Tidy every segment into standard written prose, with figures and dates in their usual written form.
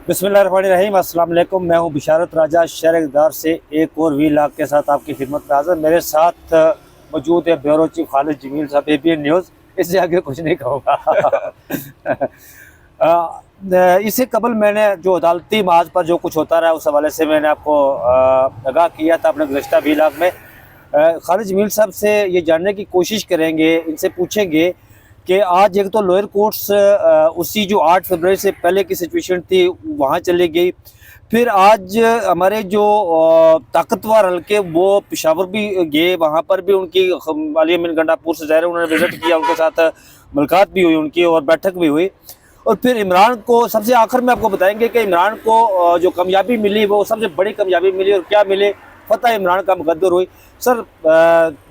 बिस्मिल्लाहिर्रहमानिर्रहीम। अस्सलाम वालेकुम। मैं हूं बिशारत राजा शहर इक़्तिदार से एक और व्लॉग के साथ आपकी खिदमत में हाज़िर। मेरे साथ मौजूद है ब्यूरो चीफ खालिद जमील साहब, एबीएन न्यूज़। इससे आगे कुछ नहीं कहूँगा। इससे कबल मैंने जो अदालती माज पर जो कुछ होता रहा उस हवाले से मैंने आपको आगाह किया था अपने गुज़श्ता व्लॉग में। खालिद जमील साहब से ये जानने की कोशिश करेंगे, इनसे पूछेंगे कि आज एक तो लोअर कोर्ट्स उसी जो 8 फरवरी से पहले की सिचुएशन थी वहाँ चली गई। फिर आज हमारे जो ताकतवर हल्के वो पेशावर भी गए, वहाँ पर भी उनकी अली अमीन गंडापुर से ज़ाहिर उन्होंने विजिट किया, उनके साथ मुलाकात भी हुई उनकी और बैठक भी हुई। और फिर इमरान को सबसे आखिर में आपको बताएंगे कि इमरान को जो कामयाबी मिली वो सबसे बड़ी कामयाबी मिली और क्या मिले, फतह इमरान का मुकद्दर हुई। सर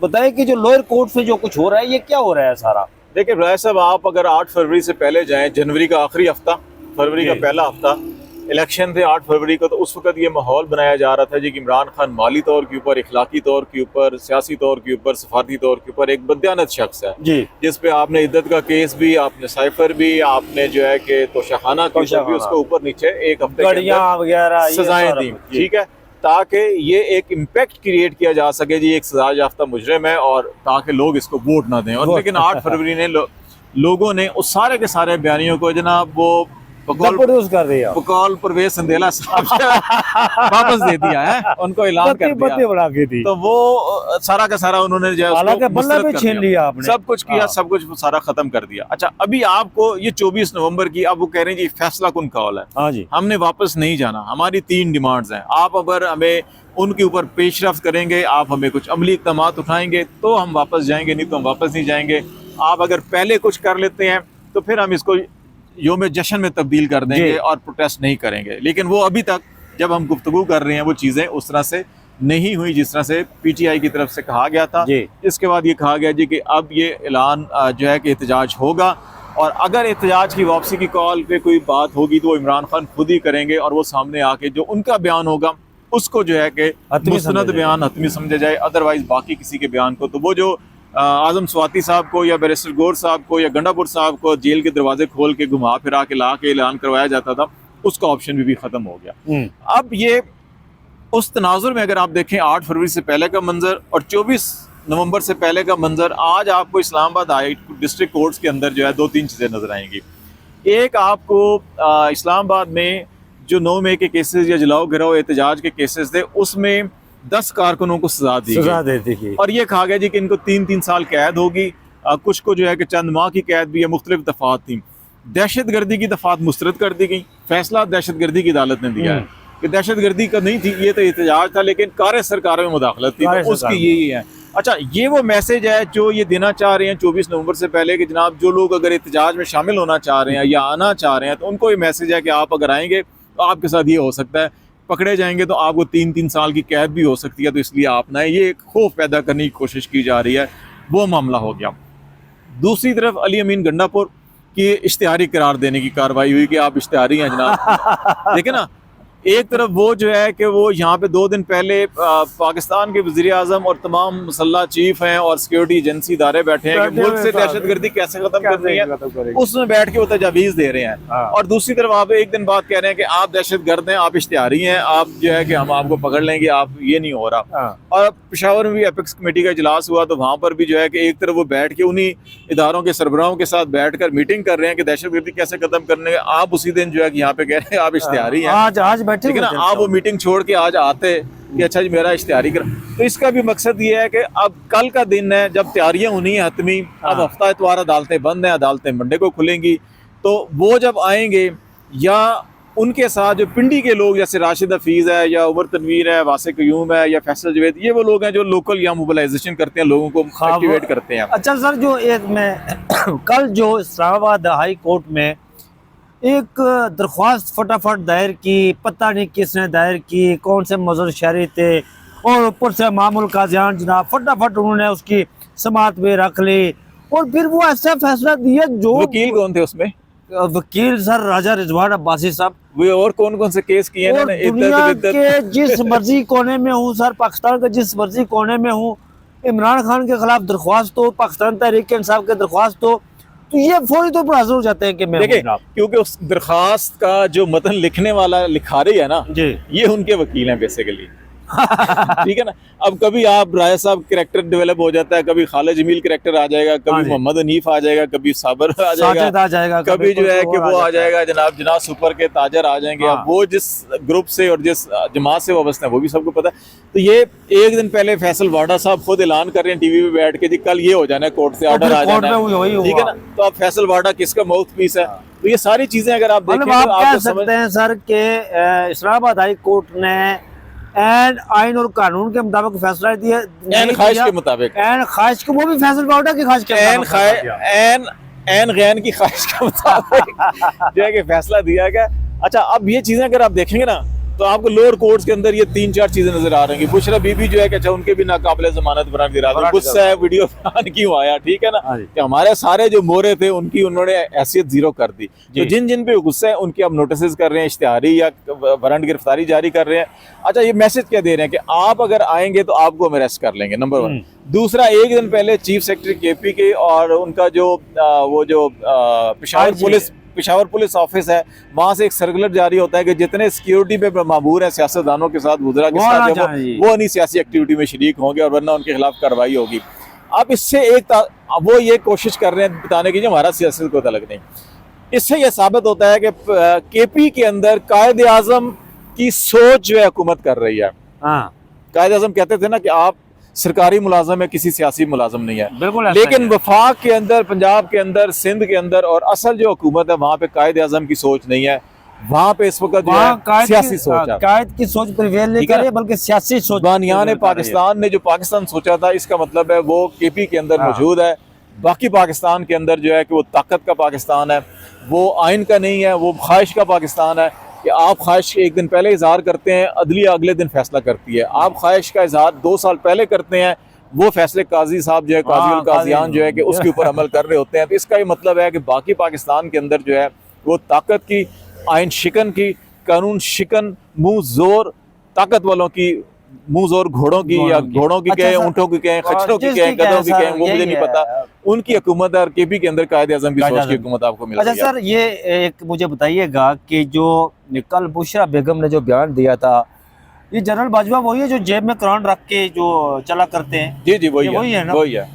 बताएं कि जो लोअर कोर्ट में जो कुछ हो रहा है ये क्या हो रहा है सारा? देखिए राय साहब, आप अगर 8 फरवरी से पहले जाएं, जनवरी का आखिरी हफ्ता, फरवरी का पहला हफ्ता, इलेक्शन थे 8 फरवरी को, तो उस वक्त ये माहौल बनाया जा रहा था जी कि इमरान खान माली तौर के ऊपर, इखलाकी तौर के ऊपर, सियासी तौर के ऊपर, सफारती तौर के ऊपर एक बदयानत शख्स है जी, जिस पे आपने इद्दत का केस भी, आपने साइफर भी, आपने जो है कि तोशाखाना के ऊपर भी उसको ऊपर नीचे एक हफ्ते के अंदर सजाएं दी, ठीक है, ताकि ये एक इम्पैक्ट क्रिएट किया जा सके जी एक सजा याफ्ता मुजरिम है, और ताकि लोग इसको वोट ना दें। और लेकिन 8 फरवरी ने लोगों ने उस सारे के सारे बयानियों को जनाब वो बकौल परवेज संदेला साहब वापस दे दिया है, उनको ऐलान कर दिया। तो वो सारा का सारा उन्होंने जो है छीन लिया, आपने सब कुछ किया, सब कुछ सारा खत्म कर दिया। अच्छा, अभी आपको ये 24 नवंबर की अब वो कह रहे हैं जी फैसला कुन कौल है। हाँ जी, हमने वापस नहीं जाना। हमारी 3 डिमांड्स हैं। आप अगर हमें उनके ऊपर पेशरफ्त करेंगे, आप हमें कुछ अमली इक़दामात उठाएंगे तो हम वापस जाएंगे, नहीं तो हम वापस नहीं जाएंगे। आप अगर पहले कुछ कर लेते हैं तो फिर हम इसको योम जश्न में तब्दील कर देंगे और प्रोटेस्ट नहीं करेंगे। लेकिन वो अभी तक जब हम गुफ्तगू कर रहे हैं वो चीज़ें उस तरह से नहीं हुई जिस तरह से पीटीआई की तरफ से कहा गया था। इसके बाद ये कहा गया जी कि अब ये ऐलान जो है कि एहतजाज होगा, और अगर एहतजाज की वापसी की कॉल पे कोई बात होगी तो वो इमरान खान खुद ही करेंगे, और वो सामने आके जो उनका बयान होगा उसको जो है कि मुस्तनद बयान हतमी समझा जाए, अदरवाइज बाकी किसी के बयान को। तो वो जो आजम स्वाति साहब को या बैरिस्टर गौर साहब को या गंडापुर साहब को जेल के दरवाजे खोल के घुमा फिरा के ला के ऐलान करवाया जाता था, उसका ऑप्शन भी खत्म हो गया। अब ये उस तनाजुर में अगर आप देखें 8 फरवरी से पहले का मंजर और 24 नवंबर से पहले का मंजर, आज आपको इस्लामाबाद हाई डिस्ट्रिक्ट कोर्ट्स के अंदर जो है 2-3 चीज़ें नजर आएंगी। एक, आपको इस्लामाबाद में जो 9 मई के केसेस या जलाओ गिराओ एहतजाज के केसेस थे उसमें 10 कारकुनों को सजा दी गई, और ये कहा गया जी कि इनको 3-3 साल कैद होगी। कुछ को जो है कि चंद माह की कैद भी है, मुख्तलिफ दफात थी। दहशत गर्दी की दफात मुस्तरद कर दी गई। फैसला दहशत गर्दी की अदालत ने दिया है कि दहशत गर्दी का नहीं थी, ये तो एहतजाज था, लेकिन कार्य सरकारों में मुदाखलत थी, तो उसकी यही है। अच्छा, ये वो मैसेज है जो ये देना चाह रहे हैं 24 नवंबर से पहले कि जनाब जो लोग अगर एहतजाज में शामिल होना चाह रहे हैं या आना चाह रहे हैं तो उनको ये मैसेज है कि आप अगर आएंगे तो आपके साथ ये हो सकता है, पकड़े जाएंगे तो आपको 3-3 साल की कैद भी हो सकती है, तो इसलिए आप ना, ये एक खौफ पैदा करने की कोशिश की जा रही है। वो मामला हो गया। दूसरी तरफ अली अमीन गंडापुर की इश्तिहारी करार देने की कार्रवाई हुई कि आप इश्तिहारी हैं जनाब। देखिए ना, एक तरफ वो जो है कि वो यहाँ पे 2 दिन पहले पाकिस्तान के वज़ीर आज़म और तमाम मुसल्ला चीफ हैं और सिक्योरिटी एजेंसी इदारे बैठे हैं कि मुल्क से दहशत गर्दी कैसे खत्म करनी है, उसमें बैठ के वो तजावीज़ दे रहे हैं। और दूसरी तरफ आप एक दिन बाद कह रहे हैं कि आप दहशत गर्द हैं, आप इश्तिहारी हैं, आप जो है कि हम आपको पकड़ लेंगे, आप ये नहीं हो रहा। और पेशावर में भी एपिक्स कमेटी का इजलास हुआ, तो वहाँ पर भी जो है कि एक तरफ वो बैठ के उन्हीं इदारों के सरबराहों के साथ बैठ कर मीटिंग कर रहे हैं कि दहशत गर्दी कैसे खत्म करने, आप उसी दिन जो है कि यहाँ पे कह रहे हैं आप इश्तिहारी हैं, आज ठीक है ना, आप वो मीटिंग छोड़ के आज आते कि अच्छा जी मेरा इश्तिहारी कर। तो इसका भी मकसद ये है कि अब कल का दिन है जब तैयारियां होनी है हतमी, अब हफ्ता इतवार अदालतें बंद हैं, अदालतें मंडे को खुलेंगी, तो वो जब आएंगे या उनके साथ जो पिंडी के लोग जैसे राशिद हफीज़ है या उमर तनवीर है, वासे कयूम है या फैसल जवेद, ये वो लोग हैं जो लोकल या मोबिलाइजेशन करते हैं, लोगों को एक्टिवेट करते हैं। अच्छा सर, जो एक मैं कल जो इस्लामाबाद हाई कोर्ट में एक दरख्वास्त फटाफट दायर की, पता नहीं किसने दायर की, कौन से मजर शहरी थे, और ऊपर से मामूल काजियान जनाब फटाफट उन्होंने उसकी समात में रख ली, और फिर वो ऐसा फैसला दिया। जो वकील कौन थे उसमें? वकील सर राजा रिजवान अब्बासी साहब। वो और कौन कौन से केस किए हैं? दुनिया के जिस मर्जी कोने में हूँ सर, पाकिस्तान के जिस मर्जी कोने में हूँ, इमरान खान के खिलाफ दरख्वास्त हो, पाकिस्तान तहरीक इंसाफ के दरख्वास्त हो, तो ये फौरी तौर पर हाजिर हो जाते हैं कि मैं देखिए, क्योंकि उस दरखास्त का जो मतन लिखने वाला लिखारी है ना जी, ये उनके वकील हैं बेसिकली। ठीक है ना। अब कभी आप राय साहब कैरेक्टर डेवलप हो जाता है, कभी खालिद जमील कैरेक्टर आ जाएगा, कभी मोहम्मद हनीफ आ जाएगा, कभी साबर आ जाएगा, कभी जो है कि वो आ जाएगा जनाब सुपर के ताजर आ जाएंगे। अब वो जिस ग्रुप से और जिस जमात से वाबस्ता है वो भी सबको पता है। तो ये एक दिन पहले फैसल वाडा साहब खुद ऐलान कर रहे हैं टीवी पे बैठ के, जी कल ये हो जाना है, कोर्ट से ऑर्डर आ जाना है, ठीक है ना। तो अब फैसल वाडा किसका माउथ पीस है? तो ये सारी चीजें अगर आप देखें आप कह सकते हैं सर के इस्लामाबाद हाई कोर्ट ने एन आइन और कानून के मुताबिक फैसला दिया, एन ख्वाहिश के मुताबिक, एन ख्वाहिश को, वो भी फैसल वाडा की ख्वाहिश के एन गैन की ख्वाहिश के मुताबिक जो है कि फैसला दिया गया। अच्छा, अब ये चीजें अगर आप देखेंगे ना तो आपको लोअर कोर्ट्स के अंदर ये 3-4 चीजें नजर आ रही हैं। बुशरा बीबी जो है कि अच्छा उनके भी नाकाबिले जमानत बरान गिरा दी, गुस्सा है वीडियो क्यों आया, ठीक है ना, कि हमारे सारे जो मोहरे थे उनकी उन्होंने हैसियत जीरो कर दी। तो जिन जिन पे गुस्सा है उनके अब नोटिस कर रहे हैं, इश्तिहारी या वारंट गिरफ्तारी जारी कर रहे हैं। अच्छा, ये मैसेज क्या दे रहे हैं कि आप अगर आएंगे तो आपको हम अरेस्ट कर लेंगे, नंबर 1। दूसरा, एक दिन पहले चीफ सेक्रेटरी केपी के और उनका जो वो जो पेशावर पुलिस ऑफिस है, वहां से एक सर्कुलर जारी होता है कि जितने सिक्योरिटी पे मामूर हैं सियासतदानों के साथ, वुज़रा के साथ, वो नहीं सियासी एक्टिविटी में शरीक होंगे और वरना उनके खिलाफ कार्रवाई होगी। अब इससे वो ये कोशिश कर रहे हैं बताने की हमारा सियासत को तलक नहीं। इससे यह साबित होता है कि केपी के अंदर कायद आज़म की सोच जो है हुकूमत कर रही है। कायद आज़म कहते थे ना कि आप सरकारी मुलाजम है, किसी सियासी मुलाजम नहीं है, बिल्कुल। लेकिन वफाक के अंदर, पंजाब के अंदर, सिंध के अंदर और असल जो हुकूमत है वहाँ पे कायद आज़म की सोच नहीं है। वहाँ पे इस वक्त जो है सियासी सोच है, कायद की सोच प्रिवेल नहीं कर रही है, बल्कि सियासी सोच। बानियान पाकिस्तान ने जो पाकिस्तान सोचा था, इसका मतलब है वो केपी के अंदर मौजूद है। बाकी पाकिस्तान के अंदर जो है कि वो ताकत का पाकिस्तान है, वो आइन का नहीं है, वो ख्वाहिश का पाकिस्तान है कि आप ख्वाहिश एक दिन पहले इजहार करते हैं, अदलिया अगले दिन फैसला करती है। आप ख्वाहिश का इजहार 2 साल पहले करते हैं, वो फैसले काजी साहब जो है, काजी काजियान जो है कि उसके ऊपर अमल कर रहे होते हैं। तो इसका ये मतलब है कि बाकी पाकिस्तान के अंदर जो है वो ताकत की, आइन शिकन की, कानून शिकन, मुंह जोर ताकत वालों की, मुंह जोर घोड़ों की, या घोड़ों की कहें, ऊँटों की कहें, खच्चरों की कहें, गधों की कहें, वो मुझे नहीं पता, उनकी हुकूमत है। और केपी के अंदर कायद आज़म की सोच की हुकूमत आपको मिल रही है। अच्छा सर, ये एक मुझे बताइएगा कि जो कल बुशरा बेगम ने जो बयान दिया था, ये जनरल बाजवा वही है जो जेब में कुरान रख के जो चला करते हैं? जी वही है ना, वही है।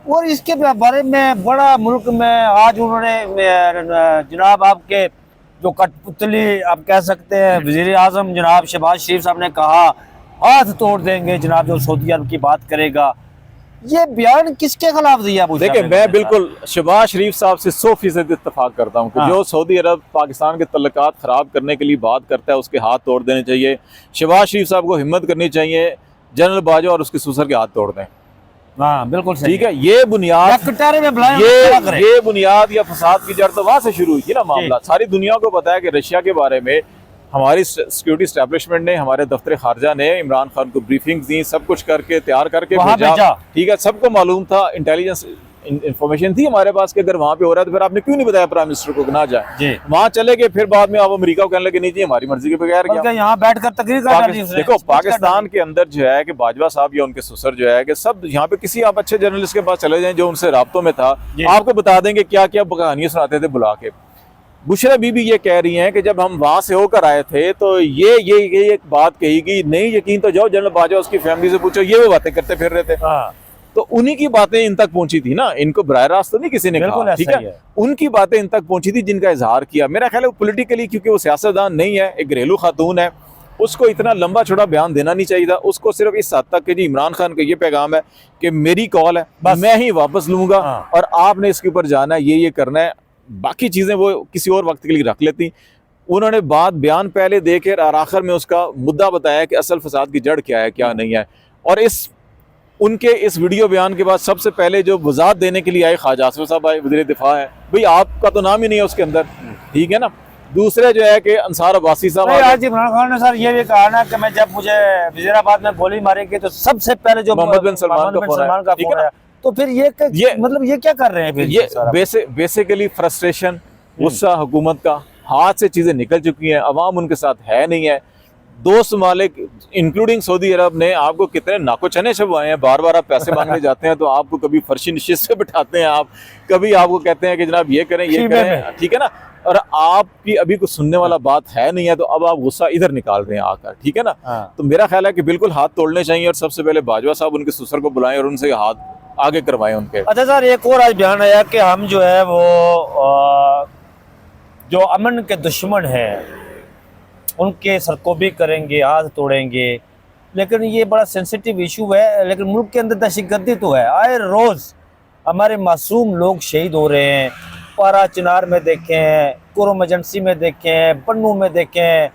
और इसके बारे में बड़ा मुल्क में आज उन्होंने जनाब आपके जो कठपुतली आप कह सकते हैं वजीर आज़म जनाब शहबाज शरीफ साहब ने कहा हाथ तोड़ देंगे जनाब जो सऊदीया की बात करेगा। ये बयान किसके खिलाफ दिया? देखिए, मैं बिल्कुल शहबाज शरीफ साहब से 100% इत्तेफाक करता हूँ कि जो सऊदी अरब पाकिस्तान के तल्लुकात ख़राब करने के लिए बात करता है उसके हाथ तोड़ देने चाहिए। शहबाज शरीफ साहब को हिम्मत करनी चाहिए, जनरल बाजवा और उसके ससुर के हाथ तोड़ दें। हाँ बिल्कुल ठीक है। ये बुनियाद या फसाद की जड़ तो वहां से शुरू हुई थी ना मामला। सारी दुनिया को पता है कि रशिया के बारे में हमारी सिक्योरिटी एस्टेब्लिशमेंट ने, हमारे दफ्तर खारजा ने इमरान खान को ब्रीफिंग दी, सब कुछ करके तैयार करके भेजा, ठीक है। सबको मालूम था, इंटेलिजेंस इन्फॉर्मेशन थी हमारे पास कि अगर वहाँ पे हो रहा है तो फिर आपने क्यों नहीं बताया प्राइम मिनिस्टर को ना जाए? वहाँ चले गए, फिर बाद में आप अमेरिका को कहने लगे नहीं जी हमारी मर्जी के बगैर गया। यहाँ बैठकर तकरीर कर रही है। देखो, पाकिस्तान के अंदर जो है कि बाजवा साहब या उनके ससुर जो है कि सब यहाँ पे किसी आप अच्छे जर्नलिस्ट के पास चले जाएं जो उनसे राब्तों में था, आपको बता देंगे क्या क्या कहानियां सुनाते थे बुला के। बुशरा बीबी ये कह रही हैं कि जब हम वहां से होकर आए थे तो ये एक बात कही गई, नहीं यकीन तो जाओ जनरल बाजवा उसकी फैमिली से पूछो, ये वो बातें करते फिर रहे थे। तो उन्हीं की बातें इन तक पहुंची थी ना, इनको बराह रास्त तो नहीं किसी ने कहा, ठीक है। उनकी बातें इन तक पहुंची थी जिनका इजहार किया। मेरा ख्याल है पॉलिटिकली, क्योंकि वो सियासतदान नहीं है, एक घरेलू खातून है, उसको इतना लंबा छोड़ा बयान देना नहीं चाहिए था। उसको सिर्फ इस हद तक कि जी इमरान खान का ये पैगाम है कि मेरी कॉल है, मैं ही वापस लूंगा और आपने इसके ऊपर जाना है, ये करना है, बाकी चीजें वो किसी और वक्त के लिए रख लेती। उन्होंने बयान पहले देकर और आखिर में उसका मुद्दा बताया कि असल फसाद की जड़ क्या है, क्या नहीं है। और उनके इस वीडियो बयान के बाद सबसे पहले जो वजाहत देने के लिए आए ख्वाजा आसिफ साहब आए, वज़ीर दिफा है, भाई आपका तो नाम ही नहीं है उसके अंदर, ठीक है ना। दूसरे जो है कि अंसार अब्बासी साहब, आज इमरान खान ने सर ये भी कहा ना कि मैं जब मुझे वज़ीराबाद में गोली मारेगी तो सबसे पहले जो मोहम्मद बिन सलमान का फोन है। तो फिर ये मतलब ये क्या कर रहे हैं? फिर ये बेसिकली फ्रस्ट्रेशन, गुस्सा हुकूमत का, हाथ से चीजें निकल चुकी हैं, अवाम उनके साथ है नहीं है। दोस्त मालिक इंक्लूडिंग सऊदी अरब ने आपको कितने नाको चने छुपवाए हैं। बार बार आप पैसे मांगने जाते हैं तो आपको कभी फर्शी नशिस्त पे बिठाते हैं, आप कभी आपको कहते हैं कि जनाब ये करें ये करें, ठीक है ना। और आपकी अभी कुछ सुनने वाला बात है नहीं है, तो अब आप गुस्सा इधर निकाल रहे हैं आकर, ठीक है ना। तो मेरा ख्याल है कि बिल्कुल हाथ तोड़ने चाहिए और सबसे पहले बाजवा साहब उनके ससुर को बुलाएं और उनसे हाथ आगे करवाएं उनके। अच्छा सर, एक और आज बयान आया कि हम जो है वो जो अमन के दुश्मन हैं उनके सरकोबी करेंगे, हाथ तोड़ेंगे, लेकिन ये बड़ा सेंसिटिव इशू है। लेकिन मुल्क के अंदर दहशतगर्दी तो है, आए रोज़ हमारे मासूम लोग शहीद हो रहे हैं। पारा चिनार में देखें, कुरुम एजेंसी में देखें, पन्नू में देखें,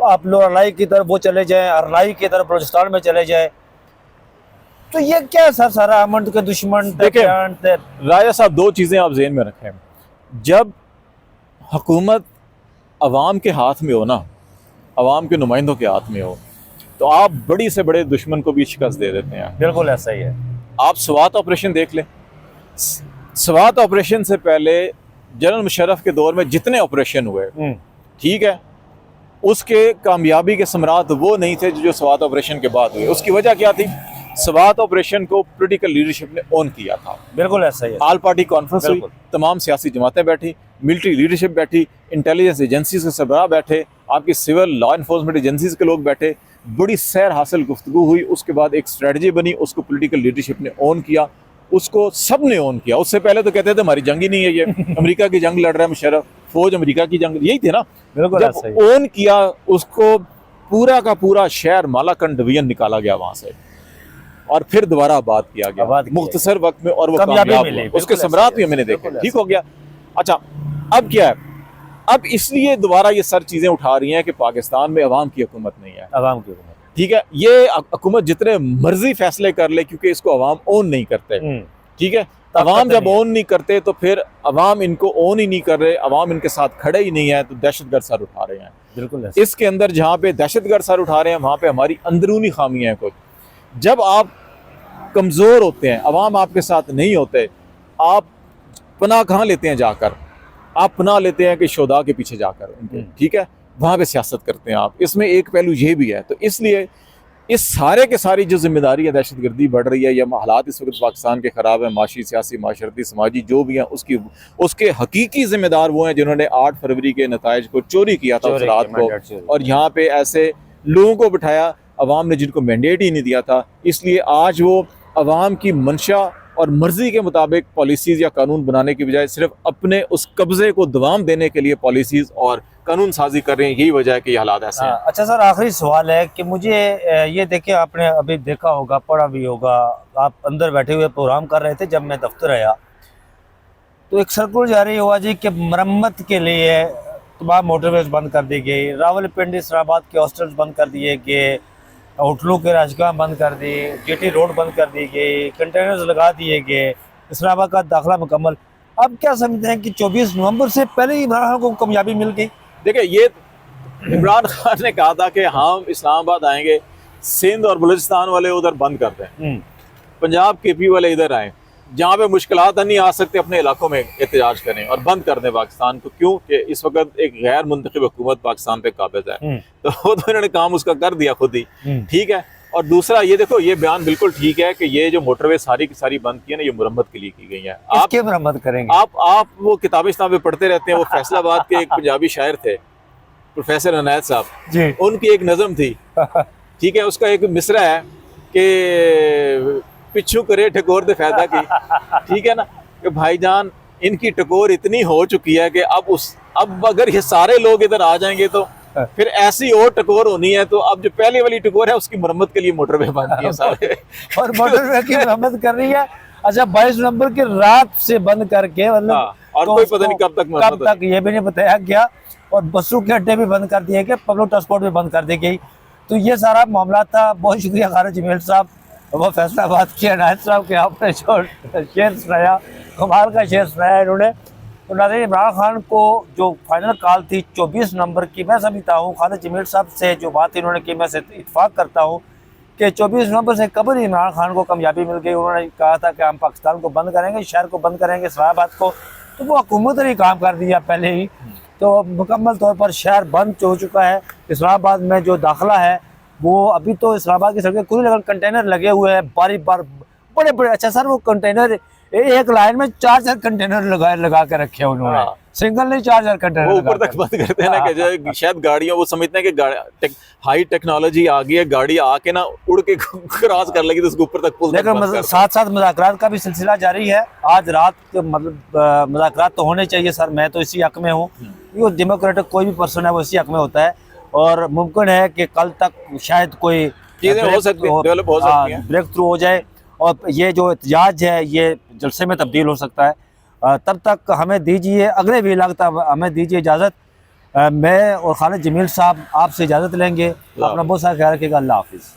आप लोरालाई की तरफ वो चले जाएं, अरलाई की तरफ बलूचिस्तान में चले जाएं। तो ये क्या सर सारा अमन के दुश्मन। देखिए राजा साहब, दो चीज़ें आप ज़हन में रखें। जब हुकूमत अवाम के हाथ में हो ना, अवाम के नुमाइंदों के हाथ में हो, तो आप बड़ी से बड़े दुश्मन को भी शिकस्त दे देते हैं। बिल्कुल ऐसा ही है। आप स्वात ऑपरेशन देख लें। स्वात ऑपरेशन से पहले जनरल मुशर्रफ के दौर में जितने ऑपरेशन हुए, ठीक है, उसके कामयाबी के समरात वो नहीं थे जो स्वात ऑपरेशन के बाद हुए। उसकी वजह क्या थी? स्वात ऑपरेशन को पॉलिटिकल लीडरशिप ने ऑन किया था। बिल्कुल ऐसा ही है। ऑल पार्टी कॉन्फ्रेंस हुई, तमाम सियासी जमातें बैठी, मिलिट्री लीडरशिप बैठी, इंटेलिजेंस एजेंसीज के सरबराह बैठे, आपकी सिविल लॉ इन्फोर्समेंट एजेंसीज के लोग बैठे, बड़ी सैर हासिल गुफ्तगू हुई। उसके बाद एक स्ट्रेटजी बनी, उसको पॉलिटिकल लीडरशिप ने ऑन किया, उसको सब ने ऑन किया। उससे पहले तो कहते थे हमारी जंग ही नहीं है, ये अमेरिका की जंग लड़ रहा है मुशर्रफ, फौज अमेरिका की जंग, यही थे ना। जब ऑन किया उसको, पूरा का पूरा शहर मालाकंड डिवीजन निकाला गया वहां से और फिर दोबारा आबाद किया गया मुख्तसर वक्त में, और वो कामयाब हुआ। उसके समरात भी मैंने देखे, ठीक हो गया। अच्छा, अब क्या है? अब इसलिए दोबारा ये सर चीजें उठा रही हैं कि पाकिस्तान में अवाम की हुकूमत नहीं है। अवाम की हुकूमत, ठीक है, ये हुकूमत जितने मर्जी फैसले कर ले, क्योंकि इसको अवाम ओन नहीं करते, ठीक है। अवाम जब ओन नहीं करते तो फिर अवाम इनको ओन ही नहीं कर रहे, अवाम इनके साथ खड़े ही नहीं है, तो दहशतगर्द सर उठा रहे हैं। बिल्कुल इसके अंदर जहाँ पे दहशतगर्द सर उठा रहे हैं, वहाँ पे हमारी अंदरूनी खामियां हैं कुछ। जब आप कमज़ोर होते हैं, अवाम आपके साथ नहीं होते, आप पनाह कहाँ लेते हैं जाकर? आप पनाह लेते हैं कि शोधा के पीछे जाकर उनके, ठीक है, वहाँ पे सियासत करते हैं आप। इसमें एक पहलू ये भी है। तो इसलिए इस सारे के सारी जो जिम्मेदारी है, दहशतगर्दी बढ़ रही है या हालात इस वक्त पाकिस्तान के ख़राब है, माशी, सियासी, माशरती, समाजी जो भी हैं, उसके हकीकी जिम्मेदार वो हैं जिन्होंने 8 फरवरी के नताइज को चोरी किया था उस रात को, और यहाँ पे ऐसे लोगों को बिठाया अवाम ने जिनको मैंडेट ही नहीं दिया था। इसलिए आज वो अवाम की मंशा और मर्जी के मुताबिक पॉलिसीज़ या कानून बनाने की बजाय सिर्फ अपने उस कब्जे को दवाम देने के लिए पॉलिसीज़ और कानून साजी कर रहे हैं। यही वजह है कि ये हालात ऐसे हैं। अच्छा सर, आखिरी सवाल है कि मुझे ये देखिए, आपने अभी देखा होगा, पढ़ा भी होगा, आप अंदर बैठे हुए प्रोग्राम कर रहे थे, जब मैं दफ्तर आया तो एक सर्कुलर जारी हुआ जी कि मरम्मत के लिए तमाम मोटरवेज बंद कर दी गई, रावलपिंडी इस्लामाबाद के हॉस्टल्स बंद कर दिए गए, होटलों के राजगाह बंद कर दी, जेटी रोड बंद कर दी गई, कंटेनर्स लगा दिए गए, इस्लामाबाद का दाखिला मुकम्मल। अब क्या समझते हैं कि 24 नवंबर से पहले ही इमरान खान को कामयाबी मिल गई? देखिए, ये इमरान खान ने कहा था कि हम इस्लामाबाद आएंगे, सिंध और बलूचिस्तान वाले उधर बंद कर दें, पंजाब केपी वाले इधर आए, जहाँ पे मुश्किलात नहीं आ सकते अपने इलाकों में एहतजाज करें और बंद कर दें पाकिस्तान को। क्यों कि इस वक्त एक गैर मुंतखब हुकूमत पाकिस्तान पे काबिज है। तो वो तो इन्होंने काम उसका कर दिया खुद ही, ठीक है। और दूसरा ये देखो, ये बयान बिल्कुल ठीक है कि ये जो मोटरवे सारी की सारी बंद की है ना, ये मुरम्मत के लिए की गई है। आप मुरम्मत करेंगे? आप वो किताबें पढ़ते रहते हैं। वो फैसलाबाद के एक पंजाबी शायर थे, प्रोफेसर अनायत साहब, उनकी एक नज़म थी, ठीक है, उसका एक मिसरा है कि पिछू करे टकोर दे फायदा की, ठीक है ना, कि भाईजान इनकी टकोर इतनी हो चुकी है कि अब अगर ये सारे लोग इधर आ जाएंगे तो फिर ऐसी और टकोर होनी है। तो अब जो पहले वाली टकोर है उसकी मरम्मत के लिए मोटरवे बंद किए सारे और मोटरवे की मरम्मत कर रही है। अच्छा, 22 नवंबर की रात से बंद करके, मतलब और कोई पता नहीं कब तक ये भी नहीं बताया गया, और बसों के अड्डे भी बंद कर दिए गए, पब्लिक ट्रांसपोर्ट भी बंद कर दी गई। तो ये सारा मामला था। बहुत शुक्रिया खालिद जमील साहब, वो फैसलाबाद के अनायत साहब के आपने जो शेर सुनाया, कमाल का शेर सुनाया इन्होंने। तो नाज़रीन, इमरान खान को जो फाइनल कॉल थी 24 नवंबर की, मैं समझता हूँ खालिद जमील साहब से जो बात इन्होंने की, मैं से इत्तेफाक करता हूँ कि 24 नवंबर से कबल ही इमरान खान को कामयाबी मिल गई। उन्होंने कहा था कि हम पाकिस्तान को बंद करेंगे, शहर को बंद करेंगे, इस्लामाबाद को, तो वो हुकूमत ने काम कर दिया पहले ही। तो मुकम्मल तौर पर शहर बंद हो चुका है। इस्लामाबाद में जो दाखिला है वो अभी तो इस्लामाबाद की सड़कें खुली, लेकिन कंटेनर लगे हुए हैं बारी बार, बड़े बड़े। अच्छा सर, वो कंटेनर एक लाइन में 4-4 कंटेनर लगा के रखे हैं उन्होंने, सिंगल नहीं 4-4 कंटेनर वो ऊपर तक बंद करते हैं ना कि जो शायद गाड़ियों, वो समझते हैं कि हाई टेक्नोलॉजी आ गई है, गाड़ी आके ना उड़ के क्रॉस कर लेगी तो उसको ऊपर तक पुल। लेकिन साथ साथ मुज़ाकरात का भी सिलसिला जारी है। आज रात मतलब मुज़ाकरात तो होने चाहिए सर, मैं तो इसी हक में हूँ। वो डेमोक्रेटिक कोई भी पर्सन है वो इसी हक में होता है, और मुमकिन है कि कल तक शायद कोई चीजें हो सकती हैं, डेवलप हो सकती हैं, ब्रेक थ्रू हो जाए और ये जो एहतजाज है ये जलसे में तब्दील हो सकता है। तब तक हमें दीजिए, अगले व्लॉग तक हमें दीजिए इजाज़त। मैं और खालिद जमील साहब आपसे इजाज़त लेंगे। अपना बहुत सारा ख्याल रखिएगा। अल्लाह हाफिज़।